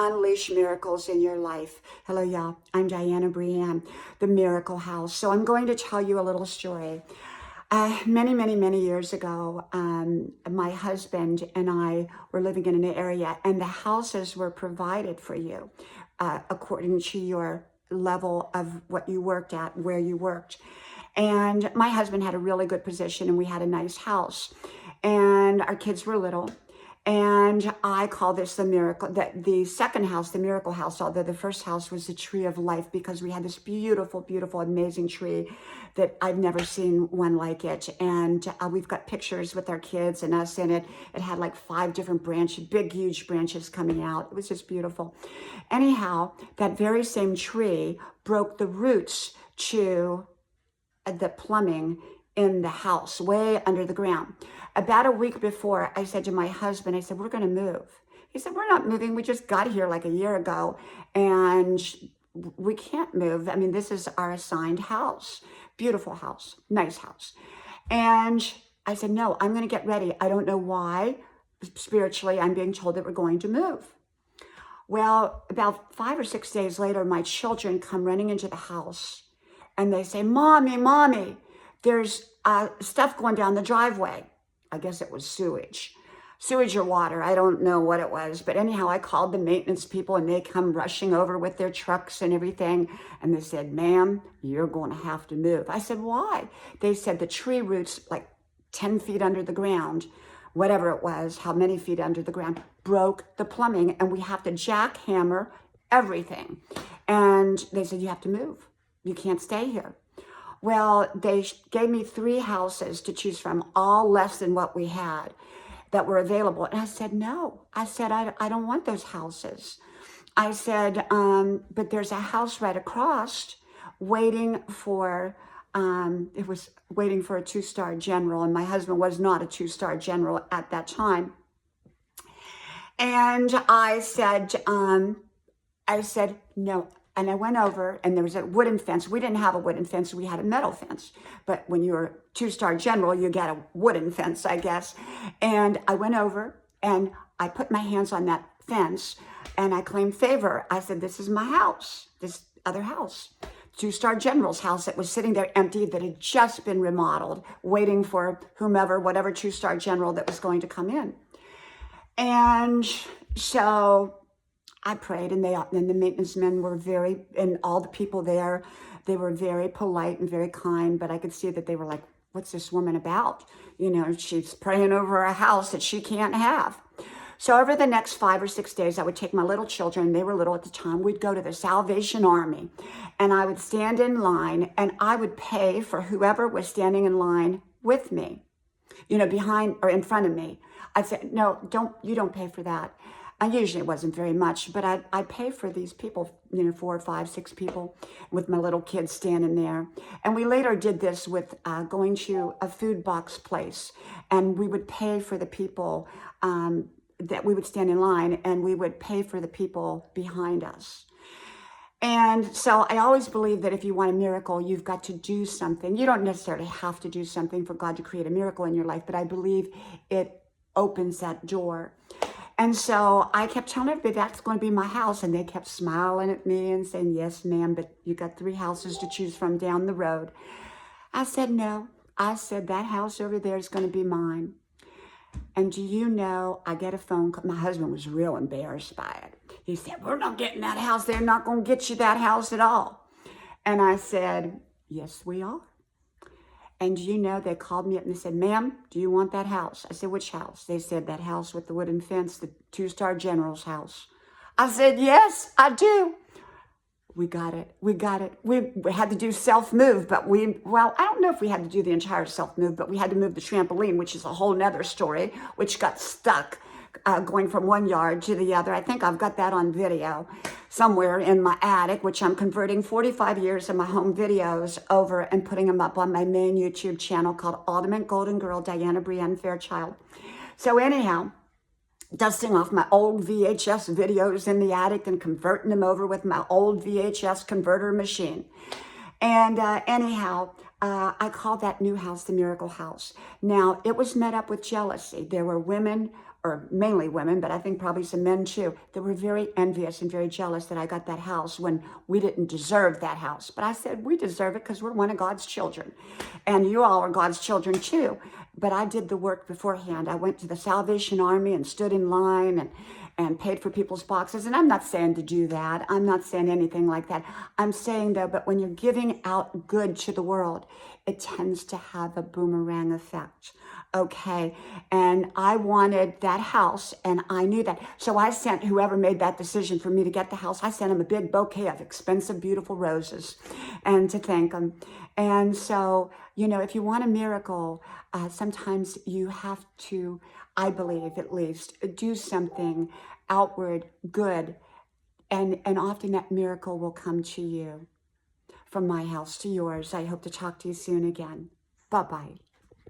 unleash miracles in your life. Hello, y'all. I'm Diana Brienne, the Miracle House. So I'm going to tell you a little story. Many years ago, my husband and I were living in an area, and the houses were provided for you according to your level of what you worked at, where you worked. And my husband had a really good position, and we had a nice house, and our kids were little. And I call this the miracle, that the second house, the miracle house, although the first house was the tree of life, because we had this beautiful, amazing tree that I've never seen one like it. And we've got pictures with our kids and us in it. It had like 5 different branches, big, huge branches coming out. It was just beautiful. Anyhow, that very same tree broke the roots to the plumbing in the house, way under the ground. About a week before, I said to my husband, I said, we're going to move. He said, we're not moving. We just got here like a year ago, and we can't move. I mean, this is our assigned house. Beautiful house, nice house. And I said, no, I'm going to get ready. I don't know why. Spiritually, I'm being told that we're going to move. Well, about 5 or 6 days later, my children come running into the house, and they say, Mommy, there's stuff going down the driveway. I guess it was sewage or water. I don't know what it was. But anyhow, I called the maintenance people, and they come rushing over with their trucks and everything. And they said, ma'am, you're going to have to move. I said, why? They said the tree roots, like 10 feet under the ground, whatever it was, how many feet under the ground, broke the plumbing, and we have to jackhammer everything. And they said, you have to move. You can't stay here. Well, they gave me 3 houses to choose from, all less than what we had that were available. And I said, no. I said, I don't want those houses. I said, but there's a house right across waiting for, it was waiting for a 2-star general. And my husband was not a 2-star general at that time. And I said, no. And I went over, and there was a wooden fence. We didn't have a wooden fence. We had a metal fence. But when you're a 2-star general, you get a wooden fence, I guess. And I went over, and I put my hands on that fence, and I claimed favor. I said, this is my house, this other house. 2-star general's house that was sitting there empty, that had just been remodeled, waiting for whomever, whatever 2-star general that was going to come in. And so I prayed, and the maintenance men were and all the people there, they were very polite and very kind, but I could see that they were like, what's this woman about? You know, she's praying over a house that she can't have. So over the next 5 or 6 days, I would take my little children, they were little at the time, we'd go to the Salvation Army, and I would stand in line, and I would pay for whoever was standing in line with me, you know, behind or in front of me. I'd say, no, you don't pay for that. I usually, it wasn't very much, but I'd pay for these people, you know, 4, 5, 6 people with my little kids standing there. And we later did this with going to a food box place, and we would pay for the people that we would stand in line, and we would pay for the people behind us. And so I always believe that if you want a miracle, you've got to do something. You don't necessarily have to do something for God to create a miracle in your life, but I believe it opens that door. And so I kept telling everybody, that's going to be my house. And they kept smiling at me and saying, yes, ma'am, but you got 3 houses to choose from down the road. I said, no. I said, that house over there is going to be mine. And do you know, I get a phone call. My husband was real embarrassed by it. He said, we're not getting that house. They're not going to get you that house at all. And I said, yes, we are. And you know, they called me up and they said, ma'am, do you want that house? I said, which house? They said, that house with the wooden fence, the 2-star general's house. I said, yes, I do. We got it. We had to do self-move, but I don't know if we had to do the entire self-move, but we had to move the trampoline, which is a whole nother story, which got stuck going from one yard to the other. I think I've got that on video somewhere in my attic, which I'm converting 45 years of my home videos over and putting them up on my main YouTube channel called Ultimate Golden Girl, Diana Brienne Fairchild. So anyhow, dusting off my old VHS videos in the attic and converting them over with my old VHS converter machine. And anyhow, I called that new house the Miracle House. Now, it was met up with jealousy. There were women or mainly women, but I think probably some men too, that were very envious and very jealous that I got that house when we didn't deserve that house. But I said, we deserve it because we're one of God's children. And you all are God's children too. But I did the work beforehand. I went to the Salvation Army and stood in line and paid for people's boxes. And I'm not saying to do that. I'm not saying anything like that. I'm saying though, but when you're giving out good to the world, it tends to have a boomerang effect. Okay. And I wanted that house and I knew that. So I sent whoever made that decision for me to get the house, I sent him a big bouquet of expensive, beautiful roses and to thank him. And so, you know, if you want a miracle, sometimes you have to, I believe at least, do something outward good. And often that miracle will come to you. From my house to yours, I hope to talk to you soon again. Bye-bye.